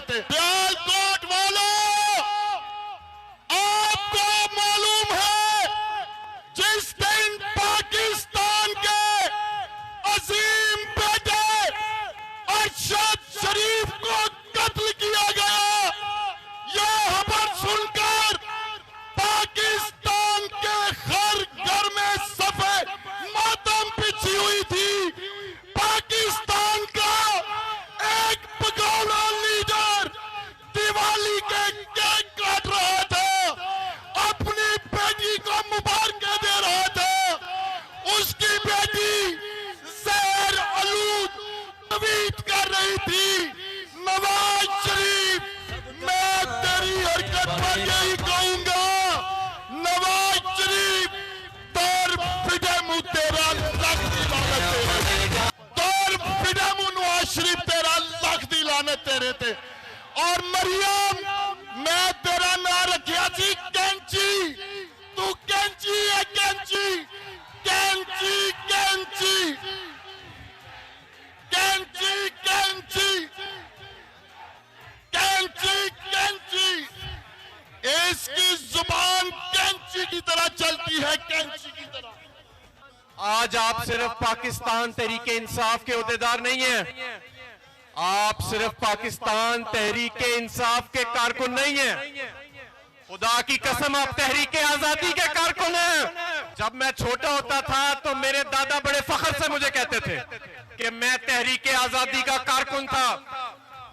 रहे थे। सियालकोट वालों, आपको मालूम है जिस दिन पाकिस्तान के अजीम बेटे अरशद शरीफ को कत्ल किया गया, यह खबर सुनकर पाकिस्तान के हर घर में सफेद मातम बिछी हुई थी। पाकिस्तान का एक भगोड़ा लीडर दिवाली के केक काट रहा था, अपनी बेटी को मुबारक दे रहा था। उसकी बेटी जहर आलूद ट्वीट कर रही थी, नवाज शरीफ, मैं तेरी हरकत पर यही कहूंगा, नवाज शरीफ तोर फिडमू तेरा लख दी लानत तेरे, तोर फिडमू नवाज शरीफ तेरा लख दी लानत तेरे ते। और मरियम, मैं तेरा नाम रखिया सी कैंची, तू कैंची है, कैंची कैंची कैंची कैंची कैंची कैंची कैंची, इसकी जुबान कैंची की तरह चलती है, कैंची की तरह। आज आप सिर्फ पाकिस्तान तहरीके इंसाफ के ओहदेदार नहीं हैं, आप सिर्फ पाकिस्तान तहरीके इंसाफ के कारकुन नहीं हैं, खुदा की कसम आप तहरीके आजादी के कारकुन हैं। जब मैं छोटा होता था तो मेरे दादा बड़े फख्र से मुझे कहते थे कि मैं तहरीके आजादी का कारकुन था,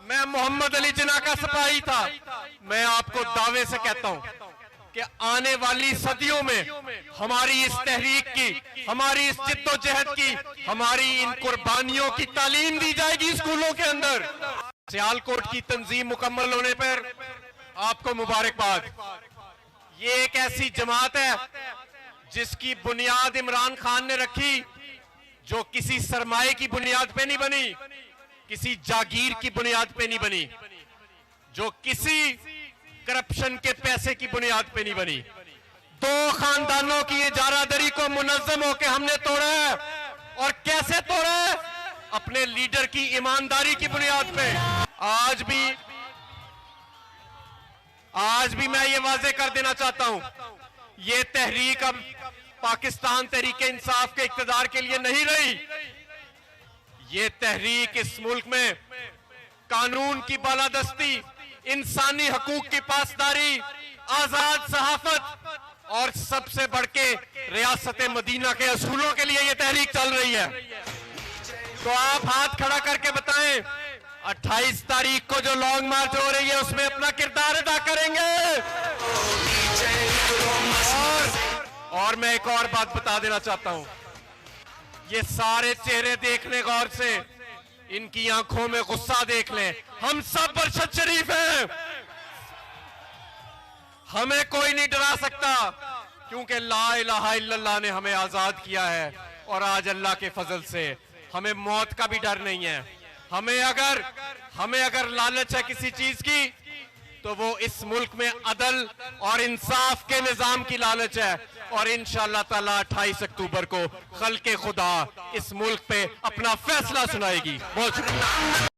मैं मोहम्मद अली जिन्ना का सिपाही था। मैं आपको दावे से कहता हूं कि आने वाली सदियों में हमारी इस तहरीक की, हमारी इस जिद्दोजहद की, हमारी इन कुर्बानियों की तालीम दी जाएगी स्कूलों के अंदर। सियालकोट की तंजीम मुकम्मल होने पर आपको मुबारकबाद। ये एक ऐसी जमात है जिसकी बुनियाद इमरान खान ने रखी, जो किसी सरमाए की बुनियाद पे नहीं बनी, किसी जागीर की बुनियाद पे नहीं बनी, जो किसी करप्शन के पैसे की बुनियाद पे नहीं बनी। दो खानदानों की इजारादारी को मुनज़्ज़म होकर हमने तोड़ा है। और कैसे तोड़ा है? अपने लीडर की ईमानदारी की बुनियाद पे। आज भी मैं ये वाजे कर देना चाहता हूं, ये तहरीक अब पाकिस्तान तहरीके इंसाफ के इक्तदार के लिए नहीं रही। ये तहरीक इस मुल्क में कानून की बालादस्ती, इंसानी हकूक की पासदारी, आजाद सहाफत और सबसे बढ़ के रियासत मदीना के असूलों के लिए ये तहरीक चल रही है। तो आप हाथ खड़ा करके बताएं, 28 तारीख को जो लॉन्ग मार्च हो रही है उसमें अपना किरदार अदा करेंगे। और मैं एक और बात बता देना चाहता हूं, ये सारे चेहरे देखने गौर से, इनकी आंखों में गुस्सा देख लें। हम सब अरशद शरीफ हैं, हमें कोई नहीं डरा सकता, क्योंकि ला इलाहा इल्लल्लाह ने हमें आजाद किया है। और आज अल्लाह के फजल से हमें मौत का भी डर नहीं है। हमें अगर लालच है किसी चीज की, तो वो इस मुल्क में अदल और इंसाफ के निजाम की लालच है। और इंशाअल्लाह ताला 28 अक्टूबर को खल्के खुदा इस मुल्क पे अपना फैसला सुनाएगी। बहुत शुक्रिया।